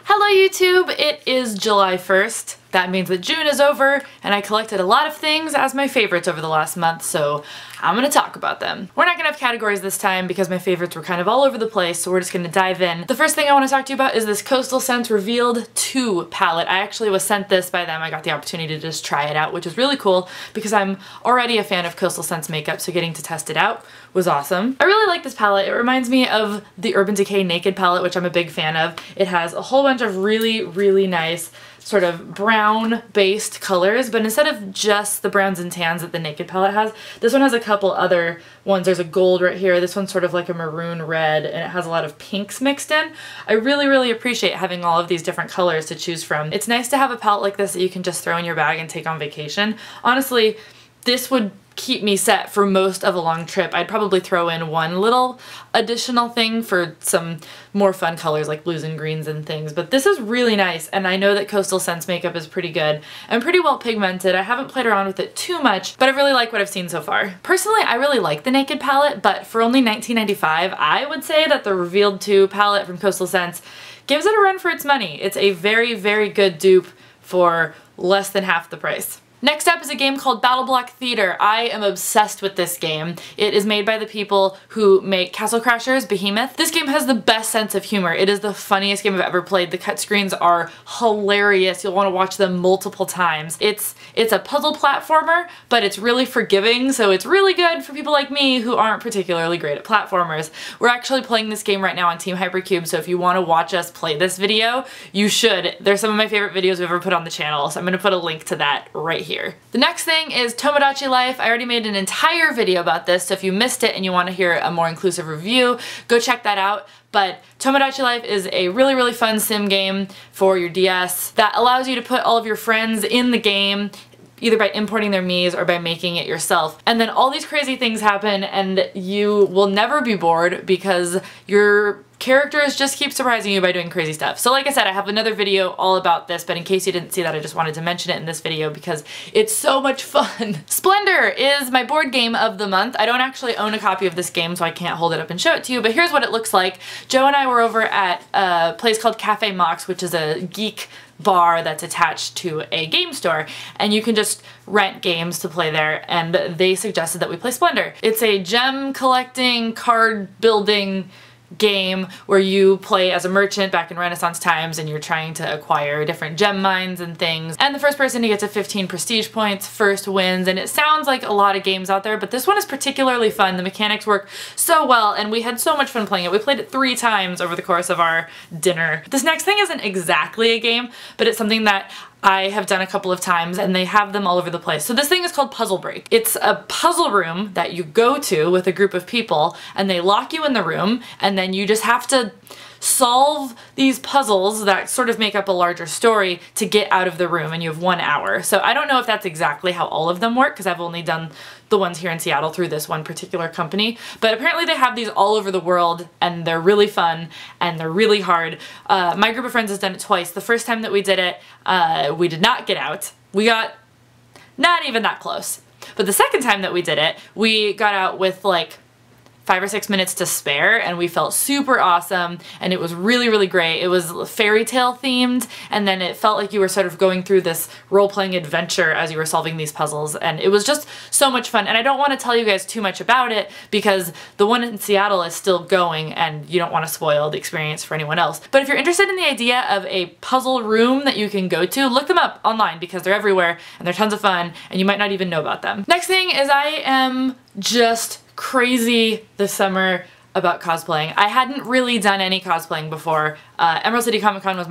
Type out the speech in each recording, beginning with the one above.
Hello YouTube! It is July 1st. That means that June is over, and I collected a lot of things as my favorites over the last month, so I'm gonna talk about them. We're not gonna have categories this time because my favorites were kind of all over the place, so we're just gonna dive in. The first thing I want to talk to you about is this Coastal Scents Revealed 2 palette. I actually was sent this by them. I got the opportunity to just try it out, which is really cool because I'm already a fan of Coastal Scents makeup, so getting to test it out was awesome. I really like this palette. It reminds me of the Urban Decay Naked palette, which I'm a big fan of. It has a whole bunch of really nice sort of brown-based colors, but instead of just the browns and tans that the Naked palette has, this one has a couple other ones. There's a gold right here. This one's sort of like a maroon red, and it has a lot of pinks mixed in. I really appreciate having all of these different colors to choose from. It's nice to have a palette like this that you can just throw in your bag and take on vacation. Honestly, this would keep me set for most of a long trip. I'd probably throw in one little additional thing for some more fun colors like blues and greens and things, but this is really nice, and I know that Coastal Scents makeup is pretty good and pretty well pigmented. I haven't played around with it too much, but I really like what I've seen so far. Personally, I really like the Naked palette, but for only $19.95, I would say that the Revealed 2 palette from Coastal Scents gives it a run for its money. It's a very good dupe for less than half the price. Next up is a game called BattleBlock Theater. I am obsessed with this game. It is made by the people who make Castle Crashers, Behemoth. This game has the best sense of humor. It is the funniest game I've ever played. The cut screens are hilarious. You'll want to watch them multiple times. It's a puzzle platformer, but it's really forgiving, so it's really good for people like me who aren't particularly great at platformers. We're actually playing this game right now on Team Hypercube, so if you want to watch us play this video, you should. They're some of my favorite videos we've ever put on the channel, so I'm going to put a link to that right here. The next thing is Tomodachi Life. I already made an entire video about this, so if you missed it and you want to hear a more inclusive review, go check that out. But Tomodachi Life is a really fun sim game for your DS that allows you to put all of your friends in the game, either by importing their Miis or by making it yourself. And then all these crazy things happen and you will never be bored because your characters just keep surprising you by doing crazy stuff. So like I said, I have another video all about this, but in case you didn't see that, I just wanted to mention it in this video because it's so much fun. Splendor is my board game of the month. I don't actually own a copy of this game, so I can't hold it up and show it to you, but here's what it looks like. Joe and I were over at a place called Cafe Mox, which is a geek bar that's attached to a game store, and you can just rent games to play there, and they suggested that we play Splendor. It's a gem collecting, card building game where you play as a merchant back in Renaissance times and you're trying to acquire different gem mines and things. And the first person to get to 15 prestige points first wins, and it sounds like a lot of games out there, but this one is particularly fun. The mechanics work so well and we had so much fun playing it. We played it 3 times over the course of our dinner. This next thing isn't exactly a game, but it's something that I have done a couple of times and they have them all over the place. So this thing is called Puzzle Break. It's a puzzle room that you go to with a group of people and they lock you in the room and then you just have to solve these puzzles that sort of make up a larger story to get out of the room, and you have 1 hour. So I don't know if that's exactly how all of them work because I've only done the ones here in Seattle through this one particular company, but apparently they have these all over the world and they're really fun and they're really hard. My group of friends has done it twice. The first time that we did it, we did not get out. We got not even that close. But the second time that we did it, we got out with like 5 or 6 minutes to spare and we felt super awesome and it was really great. It was fairy tale themed, and then it felt like you were sort of going through this role-playing adventure as you were solving these puzzles, and it was just so much fun. And I don't want to tell you guys too much about it because the one in Seattle is still going and you don't want to spoil the experience for anyone else. But if you're interested in the idea of a puzzle room that you can go to, look them up online because they're everywhere and they're tons of fun and you might not even know about them. Next thing is I am just crazy this summer about cosplaying. I hadn't really done any cosplaying before. Emerald City Comic Con was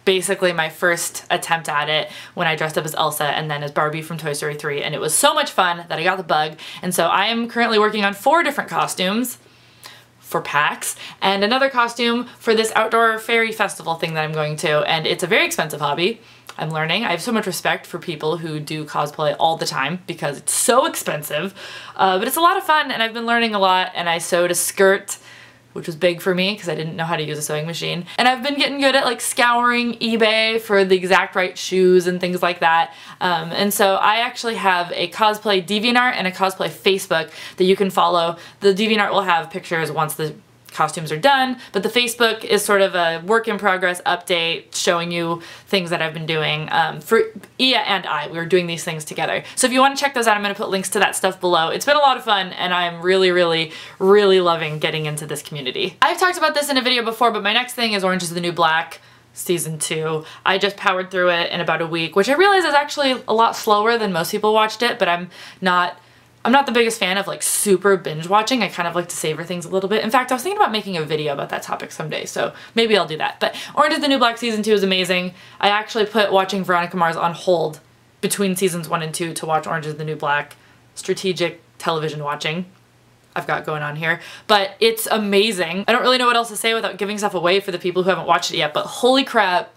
basically my first attempt at it when I dressed up as Elsa and then as Barbie from Toy Story 3, and it was so much fun that I got the bug, and so I am currently working on 4 different costumes for PAX and another costume for this outdoor fairy festival thing that I'm going to, and it's a very expensive hobby. I'm learning. I have so much respect for people who do cosplay all the time because it's so expensive, but it's a lot of fun and I've been learning a lot, and I sewed a skirt which was big for me because I didn't know how to use a sewing machine. And I've been getting good at like scouring eBay for the exact right shoes and things like that. And so I actually have a cosplay DeviantArt and a cosplay Facebook that you can follow. The DeviantArt will have pictures once the costumes are done, but the Facebook is sort of a work in progress update showing you things that I've been doing. For Ia and I, we were doing these things together. So if you want to check those out, I'm going to put links to that stuff below. It's been a lot of fun and I'm really, really, really loving getting into this community. I've talked about this in a video before, but my next thing is Orange is the New Black season 2. I just powered through it in about a week, which I realize is actually a lot slower than most people watched it, but I'm not the biggest fan of like super binge watching. I kind of like to savor things a little bit. In fact, I was thinking about making a video about that topic someday, so maybe I'll do that. But Orange is the New Black season 2 is amazing. I actually put watching Veronica Mars on hold between seasons 1 and 2 to watch Orange is the New Black. Strategic television watching I've got going on here, but it's amazing. I don't really know what else to say without giving stuff away for the people who haven't watched it yet, but holy crap,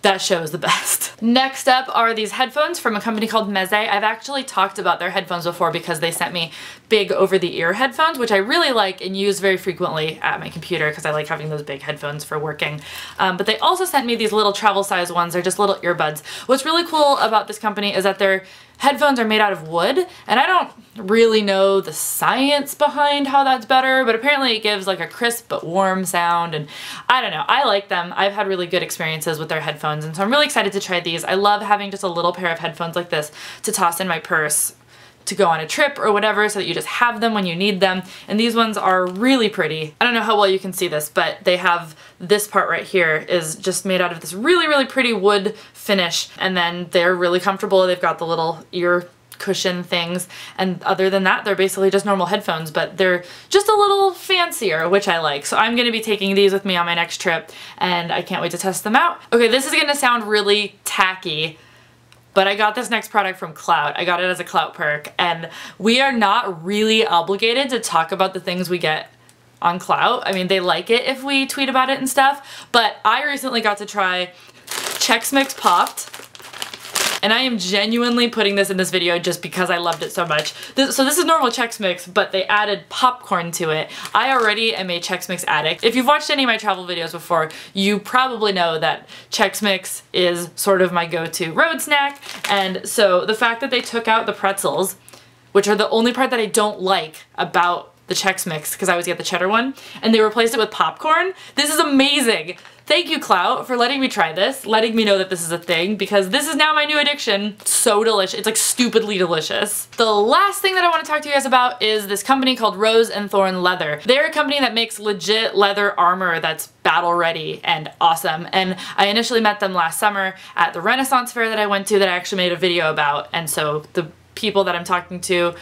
that show is the best. Next up are these headphones from a company called Meze. I've actually talked about their headphones before because they sent me big over-the-ear headphones, which I really like and use very frequently at my computer because I like having those big headphones for working. But they also sent me these little travel size ones. They're just little earbuds. What's really cool about this company is that their headphones are made out of wood, and I don't really know the science behind how that's better, but apparently it gives like a crisp but warm sound, and I don't know, I like them. I've had really good experiences with their headphones, and so I'm really excited to try these. I love having just a little pair of headphones like this to toss in my purse to go on a trip or whatever, so that you just have them when you need them. And these ones are really pretty. I don't know how well you can see this, but they have this part right here is just made out of this really, really pretty wood finish, and then they're really comfortable. They've got the little ear cushion things, and other than that, they're basically just normal headphones, but they're just a little fancier, which I like. So I'm gonna be taking these with me on my next trip, and I can't wait to test them out. Okay, this is gonna sound really tacky, but I got this next product from Clout. I got it as a Clout perk, and we are not really obligated to talk about the things we get on Clout. I mean, they like it if we tweet about it and stuff, but I recently got to try Chex Mix Popped, and I am genuinely putting this in this video just because I loved it so much. So this is normal Chex Mix, but they added popcorn to it. I already am a Chex Mix addict. If you've watched any of my travel videos before, you probably know that Chex Mix is sort of my go-to road snack, and so the fact that they took out the pretzels, which are the only part that I don't like about the Chex Mix, because I always get the cheddar one, and they replaced it with popcorn. This is amazing. Thank you, Clout, for letting me try this, letting me know that this is a thing, because this is now my new addiction. So delicious. It's like stupidly delicious. The last thing that I want to talk to you guys about is this company called Rose and Thorn Leather. They're a company that makes legit leather armor that's battle ready and awesome, and I initially met them last summer at the Renaissance fair that I went to that I actually made a video about, and so the people that I'm talking to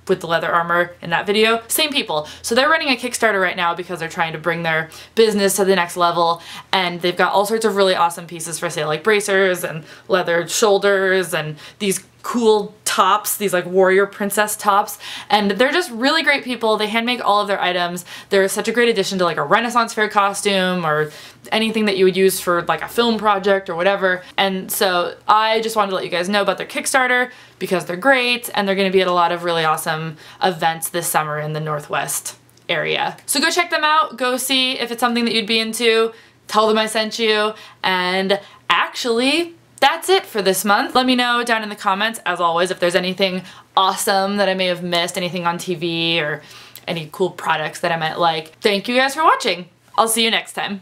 with the leather armor in that video, same people. So they're running a Kickstarter right now because they're trying to bring their business to the next level, and they've got all sorts of really awesome pieces for sale, like bracers and leather shoulders and these cool tops, these like warrior princess tops, and they're just really great people. They hand make all of their items. They're such a great addition to like a Renaissance fair costume or anything that you would use for like a film project or whatever. And so I just wanted to let you guys know about their Kickstarter because they're great, and they're going to be at a lot of really awesome events this summer in the Northwest area. So go check them out, go see if it's something that you'd be into, tell them I sent you, and actually that's it for this month. Let me know down in the comments, as always, if there's anything awesome that I may have missed, anything on TV or any cool products that I might like. Thank you guys for watching. I'll see you next time.